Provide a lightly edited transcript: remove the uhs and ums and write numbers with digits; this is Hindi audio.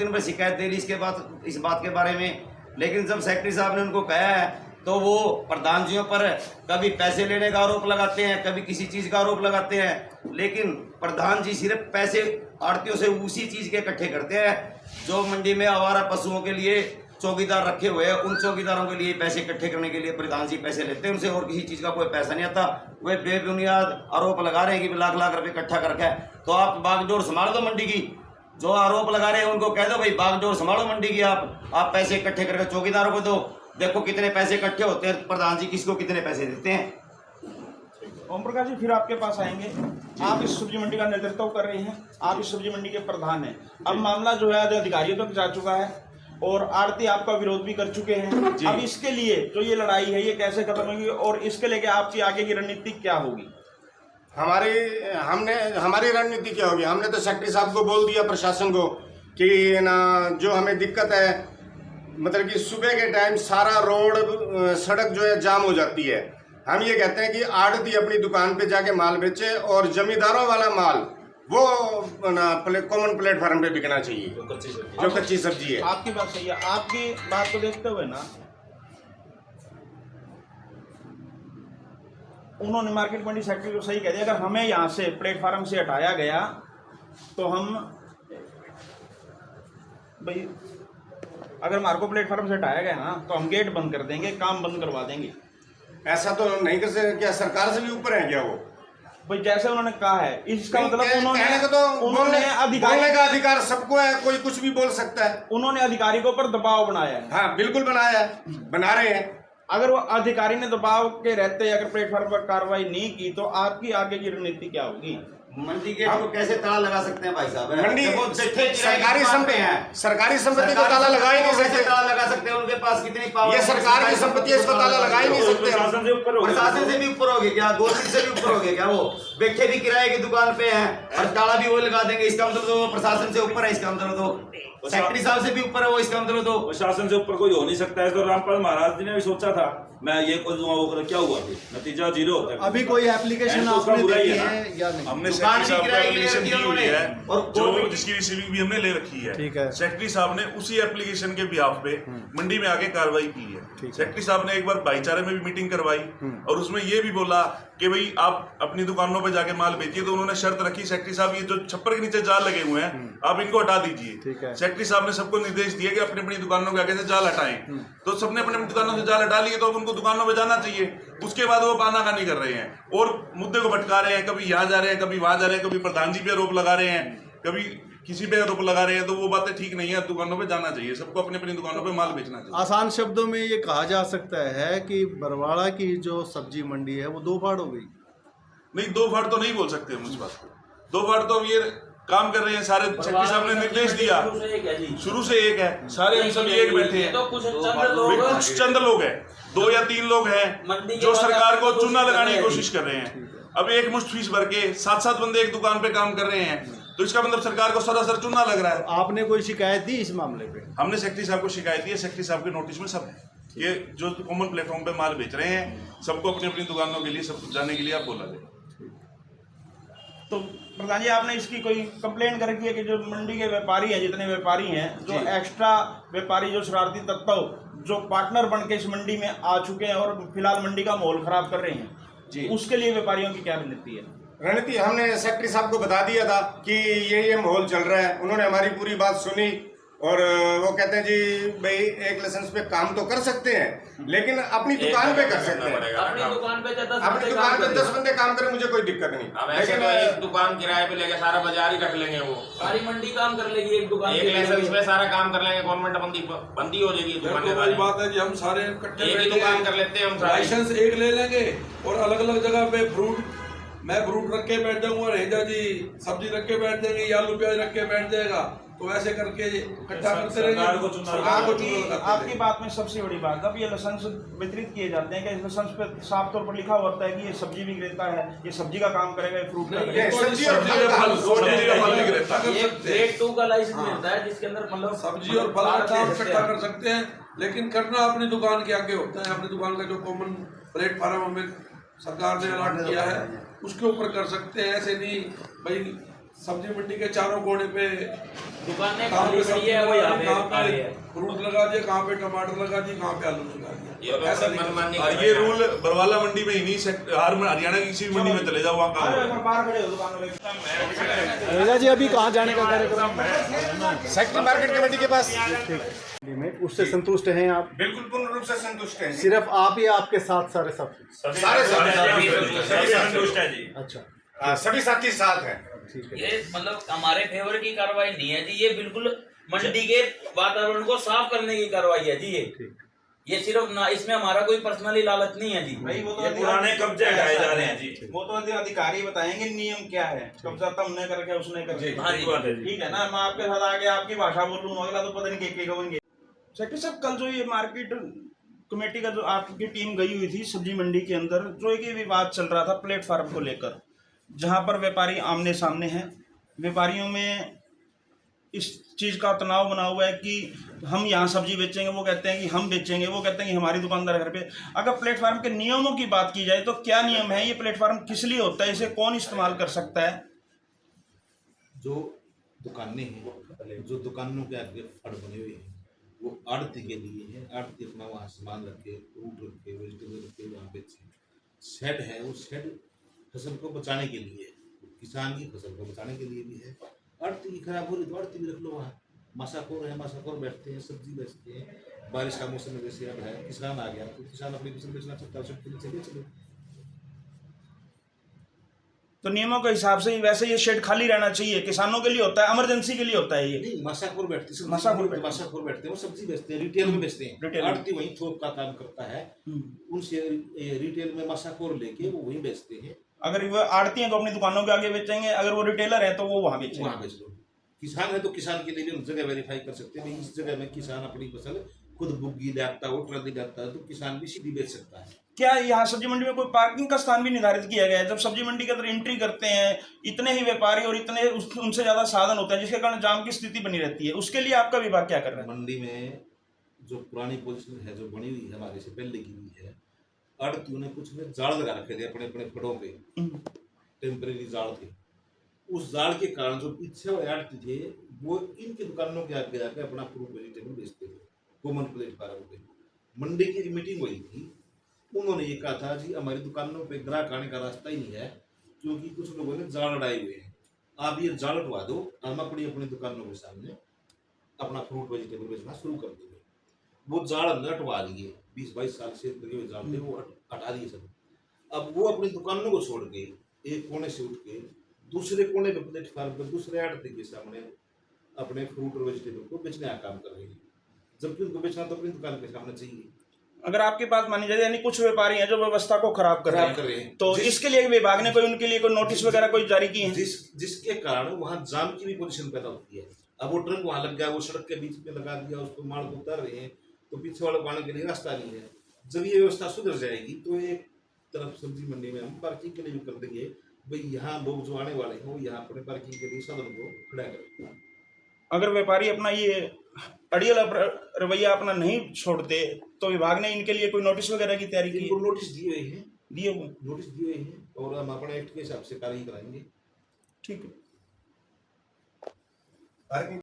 2-3 बार शिकायत दे ली इसके बाद इस बात के बारे में, लेकिन जब सेक्रेटरी साहब ने उनको कहा है तो वो प्रधान जियों पर कभी पैसे लेने का आरोप लगाते हैं, कभी किसी चीज़ का आरोप लगाते हैं, लेकिन प्रधान जी सिर्फ पैसे आड़तियों से उसी चीज़ के इकट्ठे करते हैं जो मंडी में आवारा पशुओं के लिए चौकीदार रखे हुए हैं, उन चौकीदारों के लिए पैसे इकट्ठे करने के लिए प्रधान जी पैसे लेते हैं उनसे, और किसी चीज़ का कोई पैसा नहीं आता। वे बेबुनियाद आरोप लगा रहे हैं कि लाख लाख रुपए इकट्ठा करके है, तो आप बागडोर संभाल दो मंडी की। जो आरोप लगा रहे हैं उनको कह दो भाई बागडोर संभालो मंडी की, आप पैसे इकट्ठे करके चौकीदारों को दो, देखो कितने पैसे इकट्ठे होते हैं, प्रधान जी किसको कितने पैसे देते हैं। ओम प्रकाश जी फिर आपके पास आएंगे, आप इस सब्जी मंडी का नेतृत्व कर रहे हैं, आप इस सब्जी मंडी के प्रधान हैं। अब मामला जो है अधिकारियों तक जा चुका है और आड़ती आपका विरोध भी कर चुके हैं। अब इसके लिए जो ये लड़ाई है ये कैसे खत्म होगी और इसके लेके आपकी आगे की रणनीति क्या होगी? हमारी रणनीति क्या होगी? हमने तो सेक्रेटरी साहब को बोल दिया, प्रशासन को, कि ना जो हमें दिक्कत है, मतलब कि सुबह के टाइम सारा रोड सड़क जो है जाम हो जाती है। हम ये कहते हैं कि आड़ती अपनी दुकान पे जाके माल बेचे और जमींदारों वाला माल वो कॉमन प्लेटफार्म पे बिकना चाहिए, जो कच्ची सब्जी है। आपकी बात सही है। आपकी बात को देखते हुए ना उन्होंने मार्केट मंडी सेक्रेटरी को सही कह दिया, अगर हमें यहाँ से प्लेटफार्म से हटाया गया तो हम भाई अगर मार्को प्लेटफार्म से हटाया गया ना तो हम गेट बंद कर देंगे, काम बंद करवा देंगे। ऐसा तो नहीं कर सकते। क्या सरकार से भी ऊपर है क्या वो? भाई जैसे उन्होंने कहा है इसका मतलब उन्होंने बोलने का अधिकार सबको है, कोई कुछ भी बोल सकता है। उन्होंने अधिकारी के ऊपर दबाव बनाया है। हाँ बिल्कुल बनाया है, बना रहे हैं। अगर वो अधिकारी ने दबाव के रहते अगर प्लेटफार्म पर कार्रवाई नहीं की तो आपकी आगे की रणनीति क्या होगी? मंडी गेट को कैसे ताला लगा सकते हैं भाई साहब? मंडी सरकारी संपत्ति है, सरकारी संपत्ति को सरकारी ताला लगा ही नहीं कैसे सकते। ताला लगा सकते हैं? उनके पास कितनी पावर? ये सरकार की संपत्ति है, इसको ताला लगा ही नहीं सकते। प्रशासन से भी ऊपर हो गए क्या? गवर्नमेंट से भी ऊपर हो गए क्या? वो बैठे भी किराए की दुकान पे हैं और ताला भी वो लगा देंगे, इसका मतलब तो प्रशासन से ऊपर है। इसका मतलब तो सेक्रेटरी साहब से भी ऊपर है वो, इसका मतलब तो प्रशासन से ऊपर कोई हो नहीं सकता है। तो रामपाल महाराज जी ने भी सोचा था मैं ये कर दूंगा वो कर, क्या हुआ? नतीजा 0 होता है। अभी कोई एप्लीकेशन आपने देखी है या नहीं? हमने सेक्रेटरी साहब को एप्लीकेशन दी हुई है, जो जिसकी रिसीविंग भी हमने ले रखी है। ठीक है। सेक्रेटरी साहब ने उसी एप्लीकेशन के बिहाफ पे मंडी में आके कार्रवाई की है। सेक्रेटरी साहब ने एक बार भाईचारे में भी मीटिंग करवाई और उसमें ये भी बोला कि भाई आप अपनी दुकानों पे जाके माल बेचिए। तो उन्होंने शर्त रखी, सेक्रेटरी साहब ये जो छप्पर के नीचे जाल लगे हुए हैं आप इनको हटा दीजिए। सेक्रेटरी साहब ने सबको निर्देश दिए कि अपनी अपनी दुकानों के आगे से जाल हटाएं। तो सबने अपनी अपनी दुकानों से जाल हटा लिए, तो अब उनको दुकानों पे जाना चाहिए। उसके बाद वो आनाकानी कर रहे हैं और मुद्दे को भटका रहे हैं, कभी यहाँ जा रहे हैं, कभी वहां जा रहे हैं, कभी प्रधान जी पे आरोप लगा रहे हैं, कभी किसी पे आरोप लगा रहे हैं। तो वो बातें ठीक नहीं है। दुकानों पे जाना चाहिए, सबको अपनी अपनी दुकानों पे माल बेचना चाहिए। आसान शब्दों में ये कहा जा सकता है कि बरवाड़ा की जो सब्जी मंडी है वो 2 फाड़ हो गई। नहीं, 2 फाड़ तो नहीं बोल सकते हम उस बात को। 2 फाड़ तो अब ये काम कर रहे हैं सारे। सेक्रेटरी साहब ने निर्देश दिया, शुरू से एक है, सारे हम सब एक बैठे हैं। कुछ चंद लोग हैं, 2 या 3 लोग हैं जो सरकार को चूना लगाने की कोशिश कर रहे हैं। अब एक मुश्त फीस भर के 7-7 बंदे एक दुकान पे काम कर रहे हैं, तो इसका मतलब सरकार को सरासर चूना लग रहा है। आपने कोई शिकायत दी इस मामले पे? हमने सेक्रेटरी साहब को शिकायत दी है, सेक्रेटरी साहब के नोटिस में सब है। ये जो कॉमन प्लेटफॉर्म पे माल बेच रहे हैं सबको अपनी अपनी दुकानों के लिए सब जाने के लिए आप बोला जाए। तो प्रधान जी आपने इसकी कोई कंप्लेंट कर रखी है कि जो मंडी के व्यापारी हैं, जितने व्यापारी हैं, जो एक्स्ट्रा व्यापारी, जो शरारती तत्व जो पार्टनर बन के इस मंडी में आ चुके हैं और फिलहाल मंडी का माहौल खराब कर रहे हैं जी, उसके लिए व्यापारियों की क्या रणनीति है? रणनीति हमने सेक्रेटरी साहब को बता दिया था कि ये माहौल चल रहा है। उन्होंने हमारी पूरी बात सुनी और वो कहते हैं जी भाई एक लाइसेंस पे काम तो कर सकते हैं लेकिन अपनी दुकान पे कर सकते हैं। अपनी दुकान पे 10 बंदे काम करें, मुझे कोई दिक्कत नहीं। लेकिन एक दुकान किराए पे लेके सारा बाजार ही रख लेंगे, वो सारी मंडी काम कर लेगी एक दुकान, एक लाइसेंस पे सारा काम कर लेंगे। गवर्नमेंट बंदी हो जाएगी। तो बात है कि हम सारे इकट्ठे एक ही दुकान कर लेते हैं, हम लाइसेंस एक ले लेंगे और अलग अलग जगह पे मैं फ्रूट रख के बैठ जाऊंगा, रेजा जी सब्जी रख के बैठ जाएंगे, आलू प्याज रख के बैठ जाएगा। तो ऐसे करके इकट्ठा करते रहेंगे। आपकी बात में सबसे बड़ी बात, अब ये लाइसेंस वितरित किए जाते हैं कि इस लाइसेंस पे साफ तौर पर लिखा होता है कि ये सब्जी विक्रेता है, ये सब्जी का काम करेगा, फ्रूट का ग्रेड 2 का लाइसेंस मिलता है जिसके अंदर मतलब सब्जी और फल का काम इकट्ठा कर सकते हैं, लेकिन करना अपनी दुकान के आगे होता है। अपनी दुकान का जो कॉमन प्लेटफार्म हमें सरकार ने अलॉट किया है उसके ऊपर कर सकते हैं। ऐसे नहीं भाई सब्जी मंडी के चारों कोने पे दुकानें कहाँ पे खाली सब्जी है, वो यहाँ पे कहाँ आ रही पे है। फ्रूट लगा दिया, कहाँ पे टमाटर लगा दिए, कहाँ पे आलू लगा दिया। ऐसा नहीं करना। और ये रूल बरवाला मंडी में ही नहीं, हरियाणा की किसी भी मंडी में चले जाओ, वहाँ काम होगा। बाहर खड़े हो दुकानों में। रेजा जी अभी कहाँ जाने का कार्यक्रम है? सेक्टर मार्केट कमेटी के पास में उससे संतुष्ट हैं आप? बिल्कुल पूर्ण रूप से संतुष्ट हैं। सिर्फ आप या आपके साथ सारे सब? सारे संतुष्ट है जी। अच्छा, सभी साथी साथ हैं। ठीक है। ये मतलब हमारे फेवर की कार्रवाई नहीं है जी, ये बिल्कुल मंडी के वातावरण को साफ करने की कार्रवाई है जी। ये सिर्फ ना, इसमें हमारा कोई पर्सनली लालच नहीं है जी। भाई वो तो ये पुराने कब्जे हटाए जा रहे हैं जी। वो तो अधिकारी बताएंगे नियम क्या है, कब्जा तुमने करके उसने करके। हाँ जी, बात है जी। ठीक है ना, मैं आपके साथ आगे आपकी भाषा बोलूँ, अगला तो पता नहीं के होंगे। सेक्रेटरी साहब, कल जो ये मार्केट कमेटी का जो आपकी टीम गई हुई थी सब्जी मंडी के अंदर, जो एक ये विवाद चल रहा था प्लेटफार्म को लेकर, जहां पर व्यापारी आमने सामने हैं, व्यापारियों में इस चीज़ का तनाव बना हुआ है कि हम यहाँ सब्जी बेचेंगे, वो कहते हैं कि हम बेचेंगे, वो कहते हैं कि हमारी दुकानदार घर पे। अगर प्लेटफार्म के नियमों की बात की जाए तो क्या नियम है? ये प्लेटफार्म किस लिए होता है? इसे कौन इस्तेमाल कर सकता है? जो दुकानें हैं, जो दुकानों के आगे फड़ बने हुए हैं, वो आड़ती के लिए है। आड़ती अपना वहाँ सामान रखे, फ्रूट रखे, वेजिटेबल रखे, वहाँ बेचे। शेड है, वो शेड फसल को बचाने के लिए है, किसान की फसल को बचाने के लिए भी है। आड़ती की खराब हो रही तो आड़ती भी रख लो वहाँ। मासाखोर है, मासाखोर बैठते हैं, सब्जी बेचते हैं। बारिश का मौसम में जैसे अब है, किसान आ गया तो किसान अपनी फसल बेचना चाहता है, उसके नीचे बेच लो। तो नियमों के हिसाब से वैसे ये शेड खाली रहना चाहिए, किसानों के लिए होता है, इमरजेंसी के लिए होता है ये। नहीं, मासाखोर बैठते हैं, मासाखोर बैठते हैं, वो सब्जी बेचते हैं, रिटेल में बेचते हैं। रिटेल में। आड़ती वहीं थोक का काम करता है, उनसे रिटेल में मासाखोर लेके वो वहीं बेचते हैं। अगर वो आड़ती हैं तो अपनी दुकानों के आगे बेचेंगे, अगर वो रिटेलर है तो वो वहाँ बेचेंगे। वहाँ बेच लो। किसान है तो किसान के लिए भी जगह वेरीफाई कर सकते हैं। इस जगह में किसान अपनी फसल खुद बुग्गी लाता है, ट्रॉली लाता है, तो किसान भी सीधी बेच सकता है। क्या यहाँ सब्जी मंडी में कोई पार्किंग का स्थान भी निर्धारित किया गया है? जब सब्जी मंडी के अंदर एंट्री करते हैं, इतने ही व्यापारी और इतने उनसे ज्यादा साधन होते हैं, जिसके कारण जाम की स्थिति बनी रहती है, उसके लिए आपका विभाग क्या कर रहा है? मंडी में जो पुरानी पोजीशन है, जो बनी हुई है हमारे से पहले की हुई है, आड़तियों ने कुछ में जाल लगा रखे थे अपने अपने फड़ों पे, टेम्परेरी जाल थे। उस जाल के कारण जो पीछे वाले आड़ती थे, वो इनकी दुकानों के आगे जाकर अपना फ्रूट वेजिटेबल बेचते थे कॉमन प्लेटफार्म पे। मंडी की मीटिंग हुई थी, उन्होंने ये कहा था जी हमारी दुकानों पे ग्राहक आने का रास्ता ही नहीं है, क्योंकि कुछ लोगों ने जाल लड़ाए हुए हैं। आप ये जाल हटवा दो, हम अपनी अपनी दुकानों के सामने अपना फ्रूट वेजिटेबल बेचना शुरू कर देंगे। वो जाल हमने हटवा लिए, 20-22 साल से लगे हुए जाल थे, वो हटा दिए सब। अब वो अपनी दुकानों को छोड़ के एक कोने से उठ के दूसरे कोने पे प्लेटफार्म पर दूसरे आड़ती के सामने अपने फ्रूट और वेजिटेबल को बेचने का काम कर रहे हैं, जबकि उनको बेचना तो अपनी दुकान के सामने चाहिए। अगर आपकी बात मानी जाए, यानी कुछ व्यापारी हैं जो व्यवस्था को खराब कर रहे हैं, तो इसके लिए विभाग ने कोई उनके लिए कोई नोटिस वगैरह कोई जारी की है? जिसके कारण वहाँ जाम की भी पोजीशन पैदा होती है। अब वो ट्रक वहाँ लग गया, वो सड़क के बीच में लगा दिया, उसको माल को उतार रहे हैं, तो पीछे वाले को आने के लिए रास्ता नहीं है। जब ये व्यवस्था सुधर जाएगी तो एक तरफ सब्जी मंडी में हम पार्किंग के लिए भी कर देंगे, भाई यहाँ लोग जो आने वाले हैं वो यहाँ अपने पार्किंग के लिए साधन को खड़ा करें। अगर व्यापारी अपना ये अड़ियल रवैया अपना नहीं छोड़ते तो विभाग ने इनके लिए कोई नोटिस वगैरह की तैयारी की? इनको नोटिस दिए हुए हैं, नोटिस दिए हुए हैं, और हम अपने एक्ट के हिसाब से कार्रवाई कराएंगे। ठीक है।